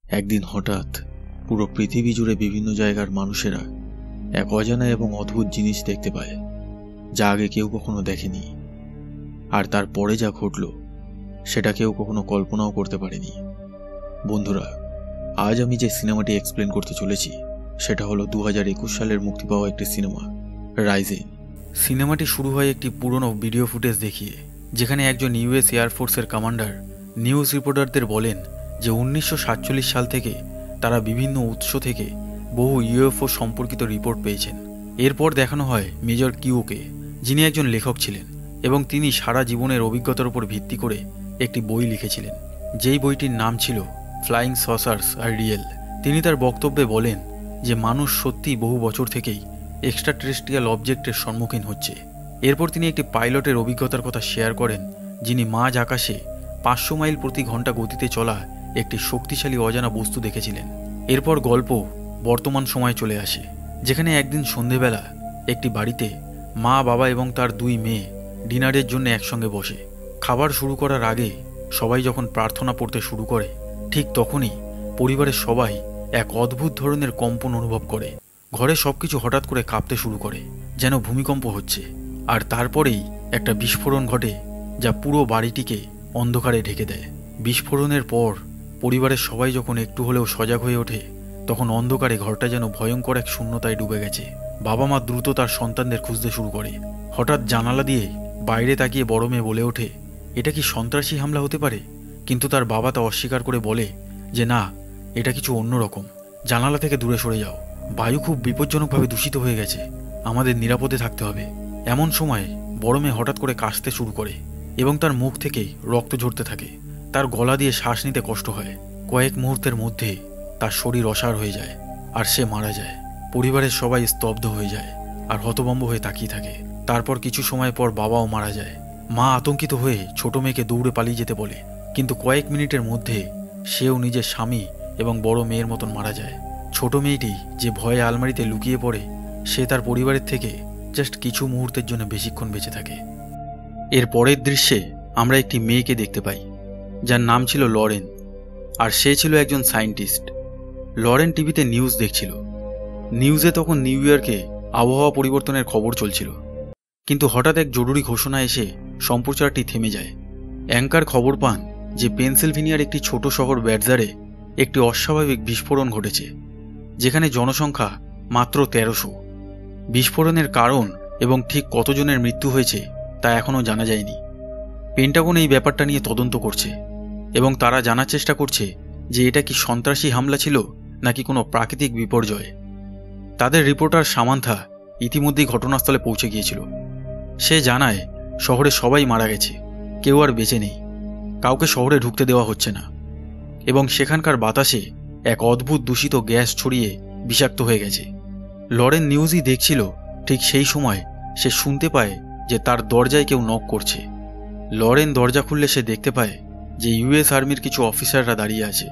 একদিন হঠাৎ পুরো পৃথিবী জুড়ে বিভিন্ন জায়গার মানুষেরা এক অজানা এবং অদ্ভুত জিনিস দেখতে পায়, যা আগে কেউ কখনো দেখেনি। আর তারপরে যা ঘটল সেটা কেউ কখনো কল্পনাও করতে পারেনি। বন্ধুরা, আজ আমি যে সিনেমাটি এক্সপ্লেন করতে চলেছি সেটা হলো 2021 সালের মুক্তি পাওয়া একটি সিনেমা, রাইজিং। সিনেমাটি শুরু হয় একটি পুরনো ভিডিও ফুটেজ দেখিয়ে, যেখানে একজন ইউএস এয়ারফোর্সের কমান্ডার নিউজ রিপোর্টারদের বলেন যে 1947 সাল থেকে তারা বিভিন্ন উৎস থেকে বহু ইউএফও সম্পর্কিত রিপোর্ট পেয়েছেন। এরপর দেখানো হয় মেজর কিউকে, যিনি একজন লেখক ছিলেন এবং তিনি সারা জীবনের অভিজ্ঞতার উপর ভিত্তি করে একটি বই লিখেছিলেন, যেই বইটির নাম ছিল ফ্লাইং সসার্স আর রিয়েল। তিনি তার বক্তব্যে বলেন যে মানুষ সত্যি বহু বছর থেকেই এক্সট্রা টেরেস্ট্রিয়াল অবজেক্টের সম্মুখীন হচ্ছে। এরপর তিনি একটি পাইলটের অভিজ্ঞতার কথা শেয়ার করেন, যিনি মাঝ আকাশে 500 মাইল প্রতি ঘন্টা গতিতে চলা একটি শক্তিশালী অজানা বস্তু দেখেছিলেন। এরপর গল্প বর্তমান সময়ে চলে আসে, যেখানে একদিন সন্ধেবেলা একটি বাড়িতে মা, বাবা এবং তার 2 মেয়ে ডিনারের জন্য একসঙ্গে বসে। খাবার শুরু করার আগে সবাই যখন প্রার্থনা পড়তে শুরু করে, ঠিক তখনই পরিবারের সবাই এক অদ্ভুত ধরনের কম্পন অনুভব করে। ঘরে সবকিছু হঠাৎ করে কাঁপতে শুরু করে, যেন ভূমিকম্প হচ্ছে। আর তারপরেই একটা বিস্ফোরণ ঘটে, যা পুরো বাড়িটিকে অন্ধকারে ঢেকে দেয়। বিস্ফোরণের পর পরিবারের সবাই যখন একটু হলেও সজাগ হয়ে ওঠে, তখন অন্ধকারে ঘরটা যেন ভয়ঙ্কর এক শূন্যতায় ডুবে গেছে। বাবা মা দ্রুত তার সন্তানদের খুঁজতে শুরু করে। হঠাৎ জানালা দিয়ে বাইরে তাকিয়ে বড় মেয়ে বলে ওঠে, এটা কি সন্ত্রাসী হামলা হতে পারে? কিন্তু তার বাবা তা অস্বীকার করে বলে যে না, এটা কিছু অন্যরকম। জানালা থেকে দূরে সরে যাও, বায়ু খুব বিপজ্জনকভাবে দূষিত হয়ে গেছে, আমাদের নিরাপদে থাকতে হবে। এমন সময় বড় মেয়ে হঠাৎ করে কাশতে শুরু করে এবং তার মুখ থেকে রক্ত ঝরতে থাকে। তার গলা দিয়ে শ্বাস নিতে কষ্ট হয়। কয়েক মুহূর্তের মধ্যে তার শরীর অসাড় হয়ে যায় আর সে মারা যায়। পরিবারের সবাই স্তব্ধ হয়ে যায় আর হতভম্ব হয়ে তাকিয়ে থাকে। তারপর কিছু সময় পর বাবাও মারা যায়। মা আতঙ্কিত হয়ে ছোট মেয়েকে দৌড়ে পালিয়ে যেতে বলে, কিন্তু কয়েক মিনিটের মধ্যে সেও নিজের স্বামী এবং বড় মেয়ের মতন মারা যায়। ছোট মেয়েটি যে ভয়ে আলমারিতে লুকিয়ে পড়ে, সে তার পরিবারের থেকে জাস্ট কিছু মুহূর্তের জন্য বেশিক্ষণ বেঁচে থাকে। এর পরের দৃশ্যে আমরা একটি মেয়েকে দেখতে পাই, যার নাম ছিল লরেন, আর সে ছিল একজন সায়েন্টিস্ট। লরেন টিভিতে নিউজ দেখছিল। নিউজে তখন নিউ ইয়র্কে আবহাওয়া পরিবর্তনের খবর চলছিল, কিন্তু হঠাৎ এক জরুরি ঘোষণা এসে সম্প্রচারটি থেমে যায়। অ্যাঙ্কার খবর পান যে পেনসিলভেনিয়ার একটি ছোট শহর ব্যাডজারে একটি অস্বাভাবিক বিস্ফোরণ ঘটেছে, যেখানে জনসংখ্যা মাত্র 1300। বিস্ফোরণের কারণ এবং ঠিক কতজনের মৃত্যু হয়েছে তা এখনও জানা যায়নি। পেন্টাগন এই ব্যাপারটা নিয়ে তদন্ত করছে এবং তারা জানার চেষ্টা করছে যে এটা কি সন্ত্রাসী হামলা ছিল নাকি কোনো প্রাকৃতিক বিপর্যয়। তাদের রিপোর্টার সামান্থা ইতিমধ্যেই ঘটনাস্থলে পৌঁছে গিয়েছিল। সে জানায় শহরে সবাই মারা গেছে, কেউ আর বেঁচে নেই, কাউকে শহরে ঢুকতে দেওয়া হচ্ছে না এবং সেখানকার বাতাসে এক অদ্ভুত দূষিত গ্যাস ছড়িয়ে বিষাক্ত হয়ে গেছে। লরেন নিউজই দেখছিল, ঠিক সেই সময় সে শুনতে পায় যে তার দরজায় কেউ নক করছে। লরেন দরজা খুললে সে দেখতে পায় যে ইউএস আর্মির কিছু অফিসাররা দাঁড়িয়ে আছে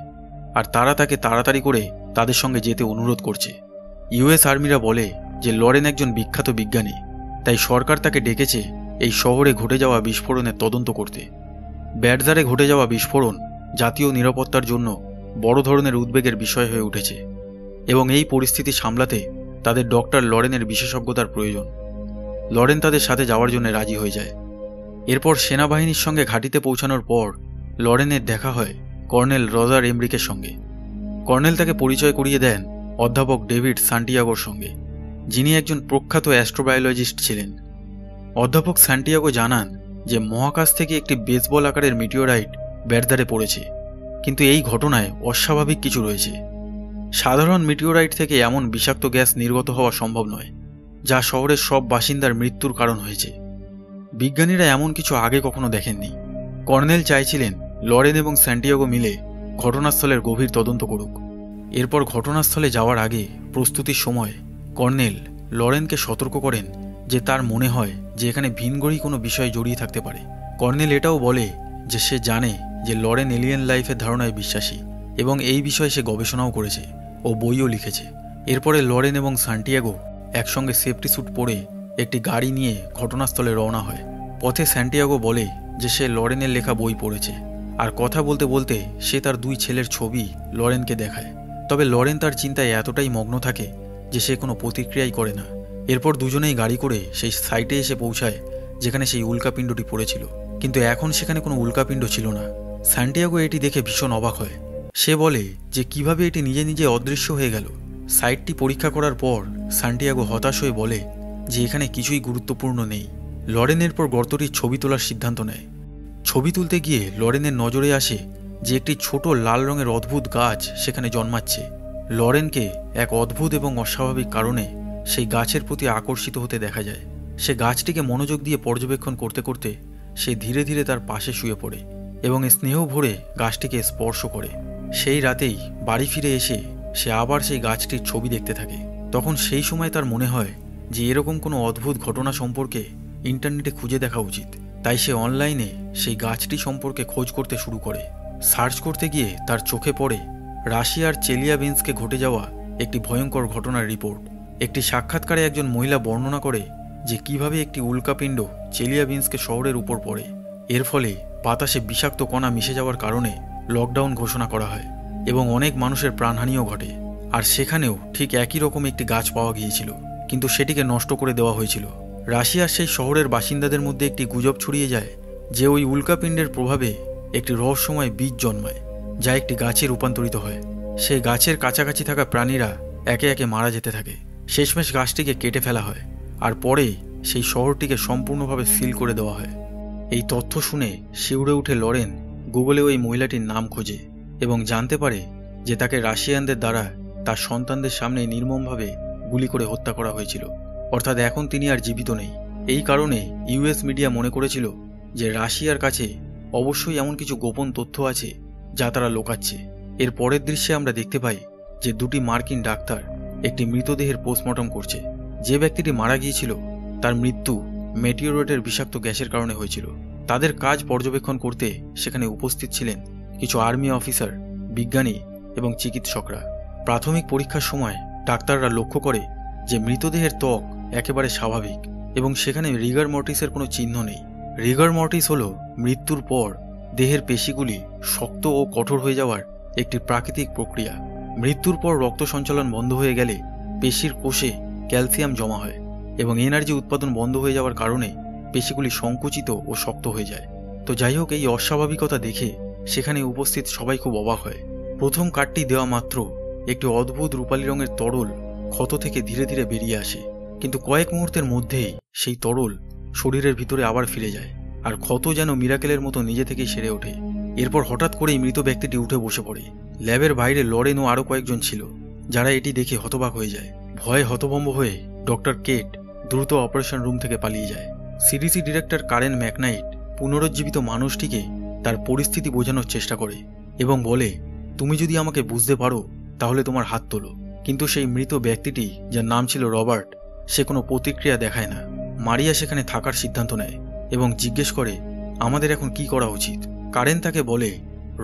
আর তারা তাকে তাড়াতাড়ি করে তাদের সঙ্গে যেতে অনুরোধ করছে। ইউএস আর্মিরা বলে যে লরেন একজন বিখ্যাত বিজ্ঞানী, তাই সরকার তাকে ডেকেছে এই শহরে ঘটে যাওয়া বিস্ফোরণের তদন্ত করতে। ব্যাডজারে ঘটে যাওয়া বিস্ফোরণ জাতীয় নিরাপত্তার জন্য বড় ধরনের উদ্বেগের বিষয় হয়ে উঠেছে এবং এই পরিস্থিতি সামলাতে তাদের ডক্টর লরেনের বিশেষজ্ঞতার প্রয়োজন। লরেন তাদের সাথে যাওয়ার জন্য রাজি হয়ে যায়। এরপর সেনাবাহিনীর সঙ্গে ঘাঁটিতে পৌঁছানোর পর লরেনের দেখা হয় কর্নেল রজার এমরিকের সঙ্গে। কর্নেল তাকে পরিচয় করিয়ে দেন অধ্যাপক ডেভিড সান্টিয়াগোর সঙ্গে, যিনি একজন প্রখ্যাত অ্যাস্ট্রোবায়োলজিস্ট ছিলেন। অধ্যাপক সান্টিয়াগো জানান যে মহাকাশ থেকে একটি বেসবল আকারের মিটিওরাইট ব্যাডজারে পড়েছে, কিন্তু এই ঘটনায় অস্বাভাবিক কিছু রয়েছে। সাধারণ মিটিওরাইট থেকে এমন বিষাক্ত গ্যাস নির্গত হওয়া সম্ভব নয়, যা শহরের সব বাসিন্দার মৃত্যুর কারণ হয়েছে। বিজ্ঞানীরা এমন কিছু আগে কখনো দেখেননি। কর্নেল চাইছিলেন লরেন এবং সান্টিয়াগো মিলে ঘটনাস্থলের গভীর তদন্ত করুক। এরপর ঘটনাস্থলে যাওয়ার আগে প্রস্তুতির সময় কর্নেল লরেনকে সতর্ক করেন যে তার মনে হয় যে এখানে ভিনগ্রহী কোনো বিষয় জড়িয়ে থাকতে পারে। কর্নেল এটাও বলে যে সে জানে যে লরেন এলিয়েন লাইফের ধারণায় বিশ্বাসী এবং এই বিষয়ে সে গবেষণাও করেছে ও বইও লিখেছে। এরপরে লরেন এবং সান্টিয়াগো একসঙ্গে সেফটি স্যুট পরে একটি গাড়ি নিয়ে ঘটনাস্থলে রওনা হয়। পথে সান্টিয়াগো বলে যে সে লরেনের লেখা বই পড়েছে আর কথা বলতে বলতে সে তার 2 ছেলের ছবি লরেনকে দেখায়। তবে লরেন তার চিন্তায় এতটাই মগ্ন থাকে যে সে কোনো প্রতিক্রিয়াই করে না। এরপর দুজনেই গাড়ি করে সেই সাইটে এসে পৌঁছায় যেখানে সেই উল্কাপিণ্ডটি পড়েছিল, কিন্তু এখন সেখানে কোনো উল্কাপিণ্ড ছিল না। সান্টিয়াগো এটি দেখে ভীষণ অবাক হয়। সে বলে যে কিভাবে এটি নিজে নিজে অদৃশ্য হয়ে গেল। সাইটটি পরীক্ষা করার পর সান্টিয়াগো হতাশ হয়ে বলে যে এখানে কিছুই গুরুত্বপূর্ণ নেই। লরেন এরপর গর্তটির ছবি তোলার সিদ্ধান্ত নেয়। ছবি তুলতে গিয়ে লরেনের নজরে আসে যে একটি ছোট লাল রঙের অদ্ভুত গাছ সেখানে জন্মাচ্ছে। লরেনকে এক অদ্ভুত এবং অস্বাভাবিক কারণে সেই গাছের প্রতি আকর্ষিত হতে দেখা যায়। সে গাছটিকে মনোযোগ দিয়ে পর্যবেক্ষণ করতে করতে সে ধীরে ধীরে তার পাশে শুয়ে পড়ে এবং স্নেহ ভরে গাছটিকে স্পর্শ করে। সেই রাতেই বাড়ি ফিরে এসে সে আবার সেই গাছটির ছবি দেখতে থাকে। তখন সেই সময় তার মনে হয় যে এরকম কোনো অদ্ভুত ঘটনা সম্পর্কে ইন্টারনেটে খুঁজে দেখা উচিত। তাই সে অনলাইনে সেই গাছটি সম্পর্কে খোঁজ করতে শুরু করে। সার্চ করতে গিয়ে তার চোখে পড়ে রাশিয়ার চেলিয়াবিন্সকে ঘটে যাওয়া একটি ভয়ঙ্কর ঘটনার রিপোর্ট। একটি সাক্ষাৎকারে একজন মহিলা বর্ণনা করে যে কিভাবে একটি উল্কাপিণ্ড চেলিয়াবিন্সকে শহরের উপর পড়ে। এর ফলে বাতাসে বিষাক্ত কণা মিশে যাওয়ার কারণে লকডাউন ঘোষণা করা হয় এবং অনেক মানুষের প্রাণহানিও ঘটে। আর সেখানেও ঠিক একই রকম একটি গাছ পাওয়া গিয়েছিল, কিন্তু সেটিকে নষ্ট করে দেওয়া হয়েছিল। রাশিয়ার সেই শহরের বাসিন্দাদের মধ্যে একটি গুজব ছড়িয়ে যায় যে ওই উল্কাপিণ্ডের প্রভাবে একটি রহস্যময় বীজ জন্মায় যা একটি গাছে রূপান্তরিত হয়। সেই গাছের কাছাকাছি থাকা প্রাণীরা একে একে মারা যেতে থাকে। শেষমেশ গাছটিকে কেটে ফেলা হয় আর পরে সেই শহরটিকে সম্পূর্ণভাবে সিল করে দেওয়া হয়। এই তথ্য শুনে শিউরে উঠে লরেন গুগলে ওই মহিলাটির নাম খোঁজে এবং জানতে পারে যে তাকে রাশিয়ানদের দ্বারা তার সন্তানদের সামনে নির্মমভাবে গুলি করে হত্যা করা হয়েছিল। অর্থাৎ এখন তিনি আর জীবিত নেই। এই কারণে ইউএস মিডিয়া মনে করেছিল যে রাশিয়ার কাছে অবশ্যই এমন কিছু গোপন তথ্য আছে যা তারা লোকাচ্ছে। এর পরের দৃশ্যে আমরা দেখতে পাই যে 2টি মার্কিন ডাক্তার একটি মৃতদেহের পোস্টমর্টম করছে। যে ব্যক্তিটি মারা গিয়েছিল তার মৃত্যু মেটিওরয়েডের বিষাক্ত গ্যাসের কারণে হয়েছিল। তাদের কাজ পর্যবেক্ষণ করতে সেখানে উপস্থিত ছিলেন কিছু আর্মি অফিসার, বিজ্ঞানী এবং চিকিৎসকরা। প্রাথমিক পরীক্ষার সময় ডাক্তাররা লক্ষ্য করে যে মৃতদেহের ত্বক একেবারে স্বাভাবিক এবং সেখানে রিগার মর্টিসের কোনো চিহ্ন নেই। রিগার মর্টিস হলো মৃত্যুর পর দেহের পেশিগুলি শক্ত ও কঠোর হয়ে যাওয়ার একটি প্রাকৃতিক প্রক্রিয়া। মৃত্যুর পর রক্ত সঞ্চালন বন্ধ হয়ে গেলে পেশির কোষে ক্যালসিয়াম জমা হয় এবং এনার্জি উৎপাদন বন্ধ হয়ে যাওয়ার কারণে পেশিগুলি সংকুচিত ও শক্ত হয়ে যায়। তো যাই হোক, এই অস্বাভাবিকতা দেখে সেখানে উপস্থিত সবাই খুব অবাক হয়। প্রথম কার্ডটি দেওয়া মাত্র একটি অদ্ভুত রূপালী রঙের তরল ক্ষত থেকে ধীরে ধীরে বেরিয়ে আসে, কিন্তু কয়েক মুহূর্তের মধ্যেই সেই তরল শরীরের ভিতরে আবার ফিরে যায় আর ক্ষত যেন মিরাকেলের মতো নিজে থেকেই সেরে ওঠে। এরপর হঠাৎ করেই মৃত ব্যক্তিটি উঠে বসে পড়ে। ল্যাবের বাইরে লরেন ও আরও কয়েকজন ছিল যারা এটি দেখে হতবাক হয়ে যায়। ভয়ে হতভম্ব হয়ে ডক্টর কেট দ্রুত অপারেশন রুম থেকে পালিয়ে যায়। সিডিসি ডিরেক্টর কারেন ম্যাকনাইট পুনরুজ্জীবিত মানুষটিকে তার পরিস্থিতি বোঝানোর চেষ্টা করে এবং বলে, তুমি যদি আমাকে বুঝতে পারো তাহলে তোমার হাত তোলো। কিন্তু সেই মৃত ব্যক্তিটি, যার নাম ছিল রবার্ট, সে কোনো প্রতিক্রিয়া দেখায় না। মারিয়া সেখানে থাকার সিদ্ধান্ত নেয় এবং জিজ্ঞেস করে আমাদের এখন কি করা উচিত। কারেন তাকে বলে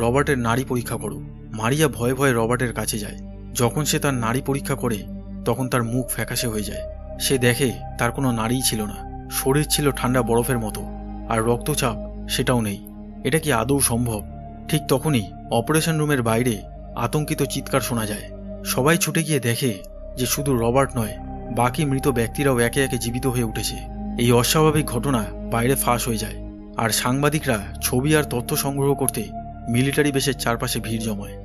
রবার্টের নাড়ি পরীক্ষা করো। মারিয়া ভয়ে ভয়ে রবার্টের কাছে যায়। যখন সে তার নাড়ি পরীক্ষা করে তখন তার মুখ ফ্যাকাশে হয়ে যায়। সে দেখে তার কোনো নাড়িই ছিল না, শরীর ছিল ঠান্ডা বরফের মতো আর রক্তচাপ সেটাও নেই। এটা কি আদৌ সম্ভব? ঠিক তখনই অপারেশন রুমের বাইরে আতঙ্কিত চিৎকার শোনা যায়। সবাই ছুটে গিয়ে দেখে যে শুধু রবার্ট নয়, বাকি মৃত ব্যক্তিরাও একে একে জীবিত হয়ে উঠেছে। এই অস্বাভাবিক ঘটনা বাইরে ফাঁস হয়ে যায় আর সাংবাদিকরা ছবি আর তথ্য সংগ্রহ করতে মিলিটারি বেসের চারপাশে ভিড় জমায়।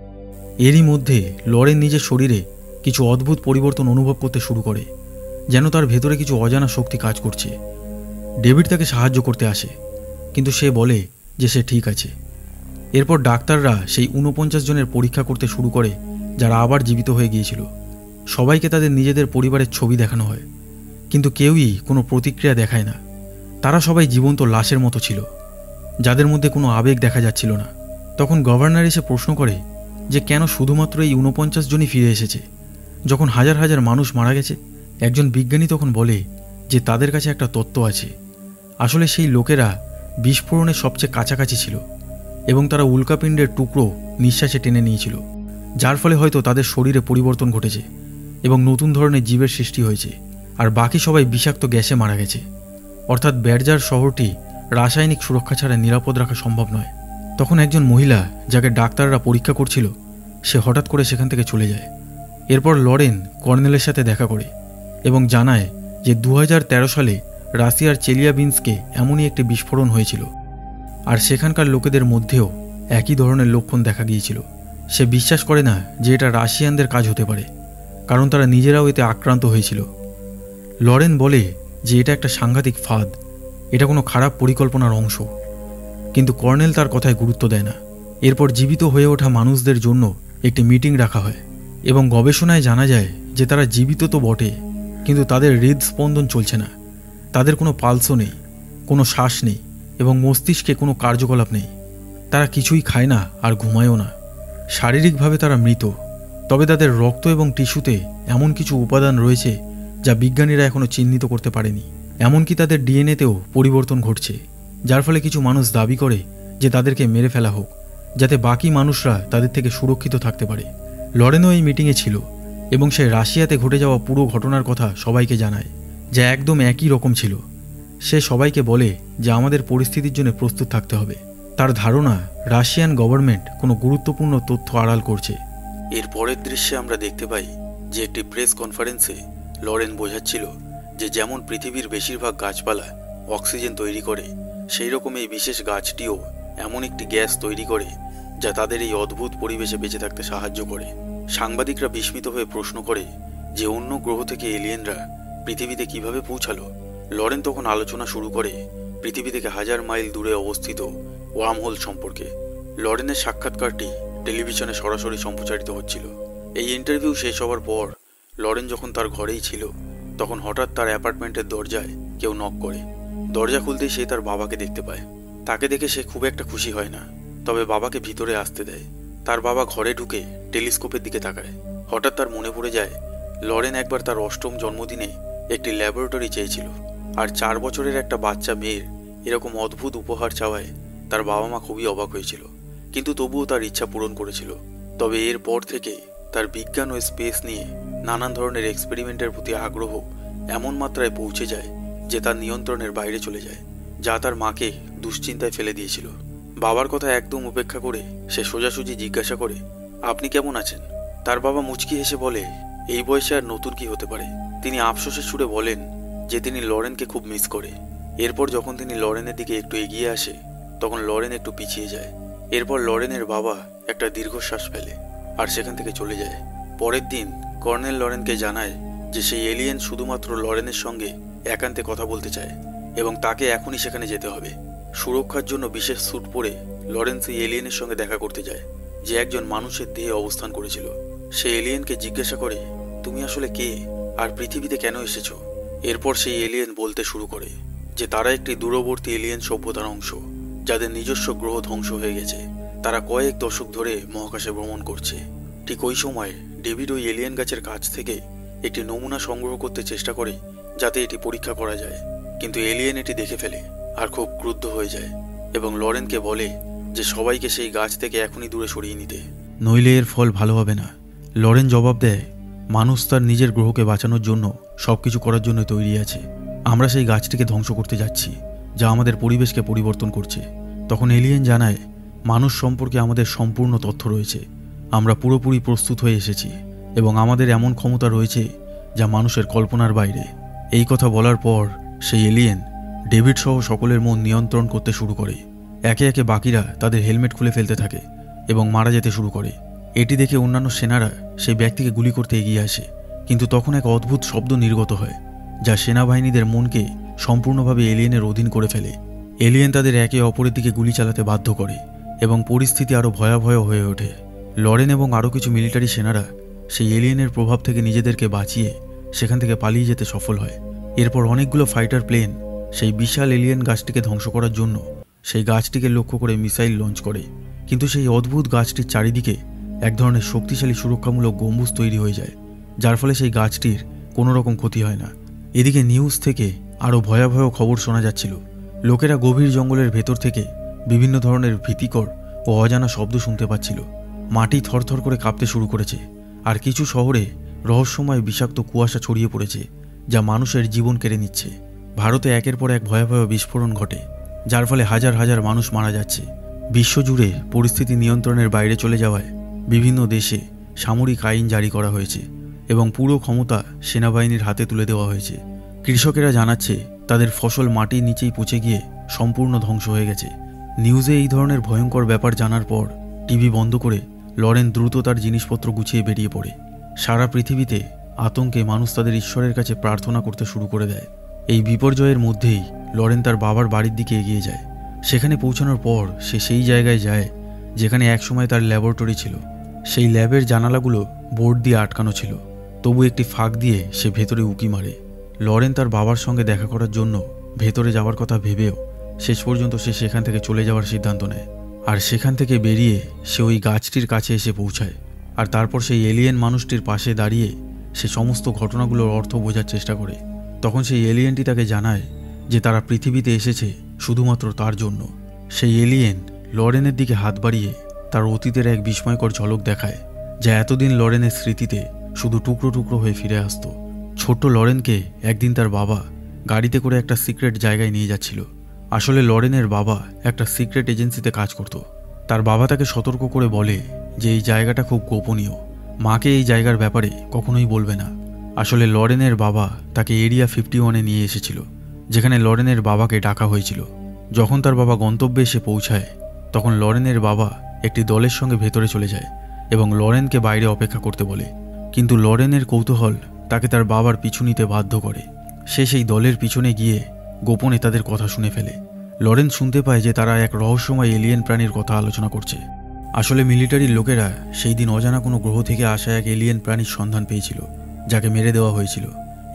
এরই মধ্যে লরেন নিজের শরীরে কিছু অদ্ভুত পরিবর্তন অনুভব করতে শুরু করে, যেন তার ভেতরে কিছু অজানা শক্তি কাজ করছে। ডেভিড তাকে সাহায্য করতে আসে, কিন্তু সে বলে যে সে ঠিক আছে। এরপর ডাক্তাররা সেই 49 জনের পরীক্ষা করতে শুরু করে যারা আবার জীবিত হয়ে গিয়েছিল। সবাইকে তাদের নিজেদের পরিবারের ছবি দেখানো হয়, কিন্তু কেউই কোনো প্রতিক্রিয়া দেখায় না। তারা সবাই জীবন্ত লাশের মতো ছিল, যাদের মধ্যে কোনো আবেগ দেখা যাচ্ছিল না। তখন গভর্নর এসে প্রশ্ন করে যে কেন শুধুমাত্র এই 49 জনই ফিরে এসেছে যখন হাজার হাজার মানুষ মারা গেছে। একজন বিজ্ঞানী তখন বলে যে তাদের কাছে একটা তত্ত্ব আছে। আসলে সেই লোকেরা বিস্ফোরণের সবচেয়ে কাছাকাছি ছিল এবং তারা উল্কাপিণ্ডের টুকরো নিঃশ্বাসে টেনে নিয়েছিল, যার ফলে হয়তো তাদের শরীরে পরিবর্তন ঘটেছে এবং নতুন ধরনের জীবের সৃষ্টি হয়েছে। আর বাকি সবাই বিষাক্ত গ্যাসে মারা গেছে। অর্থাৎ ব্যারজার শহরটি রাসায়নিক সুরক্ষা ছাড়া নিরাপদ রাখা সম্ভব নয়। তখন একজন মহিলা যাকে ডাক্তাররা পরীক্ষা করছিল সে হঠাৎ করে সেখান থেকে চলে যায়। এরপর লরেন কর্নেলের সাথে দেখা করে এবং জানায় যে 2013 সালে রাশিয়ার চেলিয়াবিন্সকে এমনই একটি বিস্ফোরণ হয়েছিল আর সেখানকার লোকেদের মধ্যেও একই ধরনের লক্ষণ দেখা গিয়েছিল। সে বিশ্বাস করে না যে এটা রাশিয়ানদের কাজ হতে পারে, কারণ তারা নিজেরাও এতে আক্রান্ত হয়েছিল। লরেন বলে যে এটা একটা সাংঘাতিক ফাঁদ, এটা কোনো খারাপ পরিকল্পনার অংশ, কিন্তু কর্নেল তার কথায় গুরুত্ব দেয় না। এরপর জীবিত হয়ে ওঠা মানুষদের জন্য একটি মিটিং রাখা হয় এবং গবেষণায় জানা যায় যে তারা জীবিত তো বটে, কিন্তু তাদের হৃদস্পন্দন চলছে না, তাদের কোনো পালসও নেই, কোনো শ্বাস নেই এবং মস্তিষ্কে কোনো কার্যকলাপ নেই। তারা কিছুই খায় না আর ঘুমায়ও না। শারীরিকভাবে তারা মৃত, তবে তাদের রক্ত এবং টিস্যুতে এমন কিছু উপাদান রয়েছে যা বিজ্ঞানীরা এখনও চিহ্নিত করতে পারেনি। এমনকি তাদের ডিএনএতেও পরিবর্তন ঘটছে, যার ফলে কিছু মানুষ দাবি করে যে তাদেরকে মেরে ফেলা হোক যাতে বাকি মানুষরা তাদের থেকে সুরক্ষিত থাকতে পারে। লরেনও এই মিটিংয়ে ছিল এবং সে রাশিয়াতে ঘটে যাওয়া পুরো ঘটনার কথা সবাইকে জানায়, যা একদম একই রকম ছিল। সে সবাইকে বলে যে আমাদের পরিস্থিতির জন্য প্রস্তুত থাকতে হবে। তার ধারণা রাশিয়ান গভর্নমেন্ট কোনো গুরুত্বপূর্ণ তথ্য আড়াল করছে। এর পরের দৃশ্যে আমরা দেখতে পাই যে একটি প্রেস কনফারেন্সে লরেন বোঝাচ্ছিল যে যেমন পৃথিবীর বেশিরভাগ গাছপালা অক্সিজেন তৈরি করে, সেই রকম এই বিশেষ গাছটিও এমন একটি গ্যাস তৈরি করে যা তাদের এই অদ্ভুত পরিবেশে বেঁচে থাকতে সাহায্য করে। সাংবাদিকরা বিস্মিত হয়ে প্রশ্ন করে যে অন্য গ্রহ থেকে এলিয়েনরা পৃথিবীতে কিভাবে পৌঁছালো। লরেন তখন আলোচনা শুরু করে পৃথিবী থেকে 1000 মাইল দূরে অবস্থিত ওয়ার্মহোল সম্পর্কে। লরেনের সাক্ষাৎকারটি টেলিভিশনে সরাসরি সম্প্রচারিত হচ্ছিল। এই ইন্টারভিউ শেষ হওয়ার পর লরেন যখন তার ঘরেই ছিল, তখন হঠাৎ তার অ্যাপার্টমেন্টের দরজায় কেউ নক করে। দরজা খুলতেই সে তার বাবাকে দেখতে পায়। তাকে দেখে সে খুব একটা খুশি হয় না, তবে বাবাকে ভিতরে আসতে দেয়। তার বাবা ঘরে ঢুকে টেলিস্কোপের দিকে তাকায়। হঠাৎ তার মনে পড়ে যায় লরেন একবার তার 8ম জন্মদিনে একটি ল্যাবরেটরি চেয়েছিল, আর 4 বছরের একটা বাচ্চা মেয়ের এরকম অদ্ভুত উপহার চাওয়ায় তার বাবা মা খুবই অবাক হয়েছিল, কিন্তু তবুও তার ইচ্ছা পূরণ করেছিল। তবে এর পর থেকে তার বিজ্ঞান ও স্পেস নিয়ে নানান ধরনের এক্সপেরিমেন্টের প্রতি আগ্রহ এমন মাত্রায় পৌঁছে যায় যে তার নিয়ন্ত্রণের বাইরে চলে যায়, যা তার মাকে দুশ্চিন্তায় ফেলে দিয়েছিল। বাবার কথা একদম উপেক্ষা করে সে সোজাসুজি জিজ্ঞাসা করে, আপনি কেমন আছেন? তার বাবা মুচকি হেসে বলে, এই বয়সে আর নতুন কি হতে পারে। তিনি আফসোসের সুরে বলেন যে তিনি লরেনকে খুব মিস করে। এরপর যখন তিনি লরেনের দিকে একটু এগিয়ে আসে, তখন লরেন একটু পিছিয়ে যায়। এরপর লরেনের বাবা একটা দীর্ঘশ্বাস ফেলে আর সেখান থেকে চলে যায়। পরের দিন কর্নেল লরেনকে জানায় যে সেই এলিয়েন শুধুমাত্র লরেনের সঙ্গে একান্তে কথা বলতে চায় এবং তাকে এখনই সেখানে যেতে হবে। সুরক্ষার জন্য বিশেষ স্যুট পরে লরেন সেই এলিয়েনের সঙ্গে দেখা করতে যায়, যে একজন মানুষের দেহে অবস্থান করেছিল। সে এলিয়েনকে জিজ্ঞাসা করে, তুমি আসলে কে আর পৃথিবীতে কেন এসেছো? এরপর সেই এলিয়েন বলতে শুরু করে যে তারা একটি দূরবর্তী এলিয়েন সভ্যতার অংশ, যাদের নিজস্ব গ্রহ ধ্বংস হয়ে গেছে। তারা কয়েক দশক ধরে মহাকাশে ভ্রমণ করছে। ঠিক ওই সময় ডেভিড ওই এলিয়েন গাছের কাছ থেকে একটি নমুনা সংগ্রহ করতে চেষ্টা করে যাতে এটি পরীক্ষা করা যায়, কিন্তু এলিয়েন এটি দেখে ফেলে আর খুব ক্রুদ্ধ হয়ে যায় এবং লরেনকে বলে যে সবাইকে সেই গাছ থেকে এখনই দূরে সরিয়ে নিতে, নইলে এর ফল ভালো হবে না। লরেন জবাব দেয়, মানুষ তার নিজের গ্রহকে বাঁচানোর জন্য সবকিছু করার জন্য তৈরি আছে। আমরা সেই গাছটিকে ধ্বংস করতে যাচ্ছি, যা আমাদের পরিবেশকে পরিবর্তন করছে। তখন এলিয়েন জানায়, মানুষ সম্পর্কে আমাদের সম্পূর্ণ তথ্য রয়েছে, আমরা পুরোপুরি প্রস্তুত হয়ে এসেছি এবং আমাদের এমন ক্ষমতা রয়েছে যা মানুষের কল্পনার বাইরে। এই কথা বলার পর সেই এলিয়েন ডেভিড সহ সকলের মন নিয়ন্ত্রণ করতে শুরু করে। একে একে বাকিরা তাদের হেলমেট খুলে ফেলতে থাকে এবং মারা যেতে শুরু করে। এটি দেখে অন্যান্য সেনারা সেই ব্যক্তিকে গুলি করতে এগিয়ে আসে, কিন্তু তখন এক অদ্ভুত শব্দ নির্গত হয় যা সেনাবাহিনীদের মনকে সম্পূর্ণভাবে এলিয়েনের অধীন করে ফেলে। এলিয়েন তাদের একে অপরের দিকে গুলি চালাতে বাধ্য করে এবং পরিস্থিতি আরও ভয়াবহ হয়ে ওঠে। লরেন এবং আরও কিছু মিলিটারি সেনারা সেই এলিয়েনের প্রভাব থেকে নিজেদেরকে বাঁচিয়ে সেখান থেকে পালিয়ে যেতে সফল হয়। এরপর অনেকগুলো ফাইটার প্লেন সেই বিশাল এলিয়েন গাছটিকে ধ্বংস করার জন্য সেই গাছটিকে লক্ষ্য করে মিসাইল লঞ্চ করে, কিন্তু সেই অদ্ভুত গাছটির চারিদিকে এক ধরনের শক্তিশালী সুরক্ষামূলক গম্বুজ তৈরি হয়ে যায়, যার ফলে সেই গাছটির কোনো রকম ক্ষতি হয় না। এদিকে নিউজ থেকে আরও ভয়াবহ খবর শোনা যাচ্ছিল। লোকেরা গভীর জঙ্গলের ভেতর থেকে বিভিন্ন ধরনের ভীতিকর ও অজানা শব্দ শুনতে পাচ্ছিল। মাটি থরথর করে কাঁপতে শুরু করেছে, আর কিছু শহরে রহস্যময় বিষাক্ত কুয়াশা ছড়িয়ে পড়েছে যা মানুষের জীবন কেড়ে নিচ্ছে। ভারতে একের পর এক ভয়াবহ বিস্ফোরণ ঘটে, যার ফলে হাজার হাজার মানুষ মারা যাচ্ছে। বিশ্বজুড়ে পরিস্থিতি নিয়ন্ত্রণের বাইরে চলে যাওয়ায় বিভিন্ন দেশে সামরিক আইন জারি করা হয়েছে এবং পুরো ক্ষমতা সেনাবাহিনীর হাতে তুলে দেওয়া হয়েছে। কৃষকেরা জানাচ্ছে তাদের ফসল মাটির নিচেই পচে গিয়ে সম্পূর্ণ ধ্বংস হয়ে গেছে। নিউজে এই ধরনের ভয়ঙ্কর ব্যাপার জানার পর টিভি বন্ধ করে লরেন দ্রুত তার জিনিসপত্র গুছিয়ে বেরিয়ে পড়ে। সারা পৃথিবীতে আতঙ্কে মানুষ তাদের ঈশ্বরের কাছে প্রার্থনা করতে শুরু করে দেয়। এই বিপর্যয়ের মধ্যেই লরেন তার বাবার বাড়ির দিকে এগিয়ে যায়। সেখানে পৌঁছানোর পর সে সেই জায়গায় যায় যেখানে একসময় তার ল্যাবরেটরি ছিল। সেই ল্যাবের জানালাগুলো বোর্ড দিয়ে আটকানো ছিল, তবু একটি ফাঁক দিয়ে সে ভেতরে উঁকি মারে। লরেন তার বাবার সঙ্গে দেখা করার জন্য ভেতরে যাওয়ার কথা ভেবেও শেষ পর্যন্ত সে সেখান থেকে চলে যাওয়ার সিদ্ধান্ত নেয়। আর সেখান থেকে বেরিয়ে সে ওই গাছটির কাছে এসে পৌঁছায়। আর তারপর সেই এলিয়েন মানুষটির পাশে দাঁড়িয়ে সে সমস্ত ঘটনাগুলোর অর্থ বোঝার চেষ্টা করে। তখন সেই এলিয়েনটি তাকে জানায় যে তারা পৃথিবীতে এসেছে শুধুমাত্র তার জন্য। সেই এলিয়েন লরেনের দিকে হাত বাড়িয়ে তার অতীতের এক বিস্ময়কর ঝলক দেখায়, যা এতদিন লরেনের স্মৃতিতে শুধু টুকরো টুকরো হয়ে ফিরে আসত। ছোট্ট লরেনকে একদিন তার বাবা গাড়িতে করে একটা সিক্রেট জায়গায় নিয়ে যাচ্ছিল। আসলে লরেনের বাবা একটা সিক্রেট এজেন্সিতে কাজ করত। তার বাবা তাকে সতর্ক করে বলে যে এই জায়গাটা খুব গোপনীয়, মাকে এই জায়গার ব্যাপারে কখনোই বলবে না। আসলে লরেনের বাবা তাকে এরিয়া 51-এ নিয়ে এসেছিল, যেখানে লরেনের বাবাকে ডাকা হয়েছিল। যখন তার বাবা গন্তব্যে এসে পৌঁছায় তখন লরেনের বাবা একটি দলের সঙ্গে ভেতরে চলে যায় এবং লরেনকে বাইরে অপেক্ষা করতে বলে। কিন্তু লরেনের কৌতূহল তাকে তার বাবার পিছু নিতে বাধ্য করে। সে সেই দলের পিছনে গিয়ে গোপনে তাদের কথা শুনে ফেলে। লরেন শুনতে পায় যে তারা এক রহস্যময় এলিয়েন প্রাণীর কথা আলোচনা করছে। আসলে মিলিটারির লোকেরা সেই দিন অজানা কোনো গ্রহ থেকে আসা এক এলিয়েন প্রাণীর সন্ধান পেয়েছিল, যাকে মেরে দেওয়া হয়েছিল।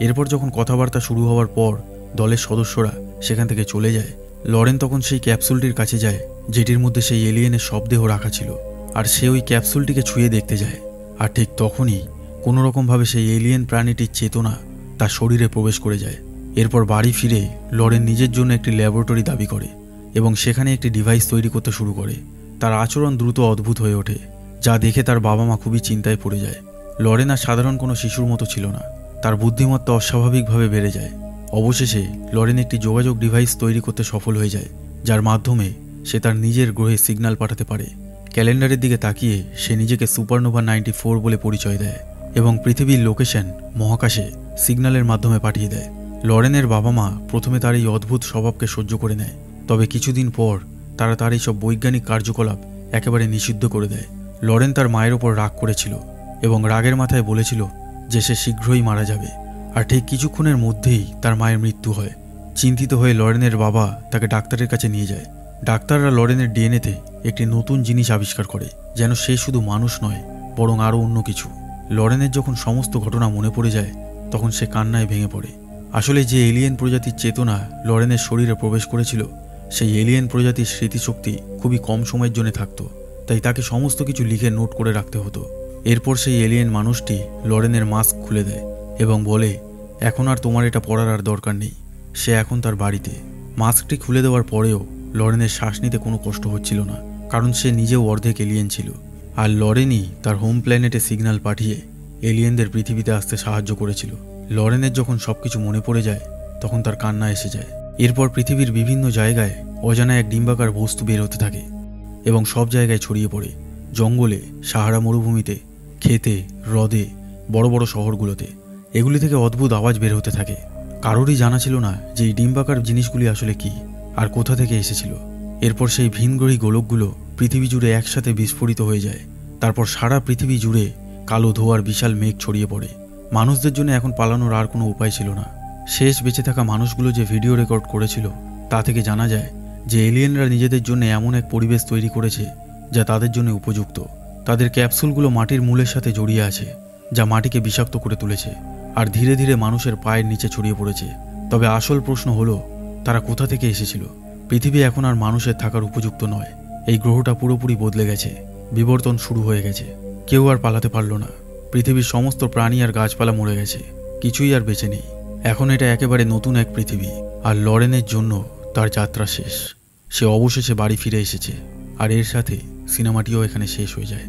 এরপর যখন কথাবার্তা শুরু হওয়ার পর দলের সদস্যরা সেখান থেকে চলে যায়, লরেন তখন সেই ক্যাপসুলটির কাছে যায় যেটির মধ্যে সেই এলিয়েনের শবদেহ রাখা ছিল। আর সে ওই ক্যাপসুলটিকে ছুঁয়ে দেখতে যায়। আর ঠিক তখনই কোনোরকমভাবে সেই এলিয়েন প্রাণীটির চেতনা তার শরীরে প্রবেশ করে যায়। এরপর বাড়ি ফিরে লরেন নিজের জন্য একটি ল্যাবরেটরি দাবি করে এবং সেখানে একটি ডিভাইস তৈরি করতে শুরু করে। তার আচরণ দ্রুত অদ্ভুত হয়ে ওঠে, যা দেখে তার বাবা মা খুবই চিন্তায় পড়ে যায়। লরেন আর সাধারণ কোনো শিশুর মতো ছিল না, তার বুদ্ধিমত্তা অস্বাভাবিকভাবে বেড়ে যায়। অবশেষে লরেন একটি যোগাযোগ ডিভাইস তৈরি করতে সফল হয়ে যায়, যার মাধ্যমে সে তার নিজের গ্রহে সিগন্যাল পাঠাতে পারে। ক্যালেন্ডারের দিকে তাকিয়ে সে নিজেকে সুপারনোভা 94 বলে পরিচয় দেয় এবং পৃথিবীর লোকেশন মহাকাশে সিগন্যালের মাধ্যমে পাঠিয়ে দেয়। লরেনের বাবা মা প্রথমে তার এই অদ্ভুত স্বভাবকে সহ্য করে নেয়, তবে কিছুদিন পর তারা তার এইসব বৈজ্ঞানিক কার্যকলাপ একেবারে নিষিদ্ধ করে দেয়। লরেন তার মায়ের ওপর রাগ করেছিল এবং রাগের মাথায় বলেছিল যে সে শীঘ্রই মারা যাবে। আর ঠিক কিছুক্ষণের মধ্যেই তার মায়ের মৃত্যু হয়। চিন্তিত হয়ে লরেনের বাবা তাকে ডাক্তারের কাছে নিয়ে যায়। ডাক্তাররা লরেনের ডিএনএতে একটি নতুন জিনিস আবিষ্কার করে, যেন সে শুধু মানুষ নয় বরং আরও অন্য কিছু। লরেনের যখন সমস্ত ঘটনা মনে পড়ে যায় তখন সে কান্নায় ভেঙে পড়ে। আসলে যে এলিয়েন প্রজাতির চেতনা লরেনের শরীরে প্রবেশ করেছিল, সেই এলিয়েন প্রজাতির স্মৃতিশক্তি খুবই কম সময়ের জন্য থাকত, তাই তাকে সমস্ত কিছু লিখে নোট করে রাখতে হতো। এরপর সেই এলিয়েন মানুষটি লরেনের মাস্ক খুলে দেয় এবং বলে, এখন আর তোমার এটা পড়ার আর দরকার নেই, সে এখন তার বাড়িতে। মাস্কটি খুলে দেওয়ার পরেও লরেনের শ্বাস নিতে কোনো কষ্ট হচ্ছিল না, কারণ সে নিজেও অর্ধেক এলিয়েন ছিল। আর লরেনই তার হোম প্ল্যানেটে সিগন্যাল পাঠিয়ে এলিয়েনদের পৃথিবীতে আসতে সাহায্য করেছিল। লরেনের যখন সবকিছু মনে পড়ে যায় তখন তার কান্না এসে যায়। এরপর পৃথিবীর বিভিন্ন জায়গায় অজানা এক ডিম্বাকার বস্তু বের হতে থাকে এবং সব জায়গায় ছড়িয়ে পড়ে। জঙ্গলে, সাহারা মরুভূমিতে, ক্ষেতে, হ্রদে, বড় বড় শহরগুলোতে এগুলি থেকে অদ্ভুত আওয়াজ বের হতে থাকে। কারোরই জানা ছিল না যে এই ডিম্বাকার জিনিসগুলি আসলে কি আর কোথা থেকে এসেছিল। এরপর সেই ভিনগ্রহী গোলকগুলো পৃথিবী জুড়ে একসাথে বিস্ফোরিত হয়ে যায়। তারপর সারা পৃথিবী জুড়ে কালো ধোঁয়ার বিশাল মেঘ ছড়িয়ে পড়ে। মানুষদের জন্য এখন পালানোর আর কোনো উপায় ছিল না। শেষ বেঁচে থাকা মানুষগুলো যে ভিডিও রেকর্ড করেছিল তা থেকে জানা যায় যে এলিয়েনরা নিজেদের জন্য এমন এক পরিবেশ তৈরি করেছে যা তাদের জন্য উপযুক্ত। তাদের ক্যাপসুলগুলো মাটির মূলের সাথে জড়িয়ে আছে, যা মাটিকে বিষাক্ত করে তুলেছে আর ধীরে ধীরে মানুষের পায়ের নিচে ছড়িয়ে পড়েছে। তবে আসল প্রশ্ন হলো, তারা কোথা থেকে এসেছিল? পৃথিবী এখন আর মানুষের থাকার উপযুক্ত নয়। এই গ্রহটা পুরোপুরি বদলে গেছে, বিবর্তন শুরু হয়ে গেছে। কেউ আর পালাতে পারল না। পৃথিবীর সমস্ত প্রাণী আর গাছপালা মরে গেছে, কিছুই আর বেঁচে নেই। এখন এটা একেবারে নতুন এক পৃথিবী। আর লরেনের জন্য তার যাত্রা শেষ। সে অবশেষে বাড়ি ফিরে এসেছে আর এর সাথে সিনেমাটিও এখানে শেষ হয়ে যায়।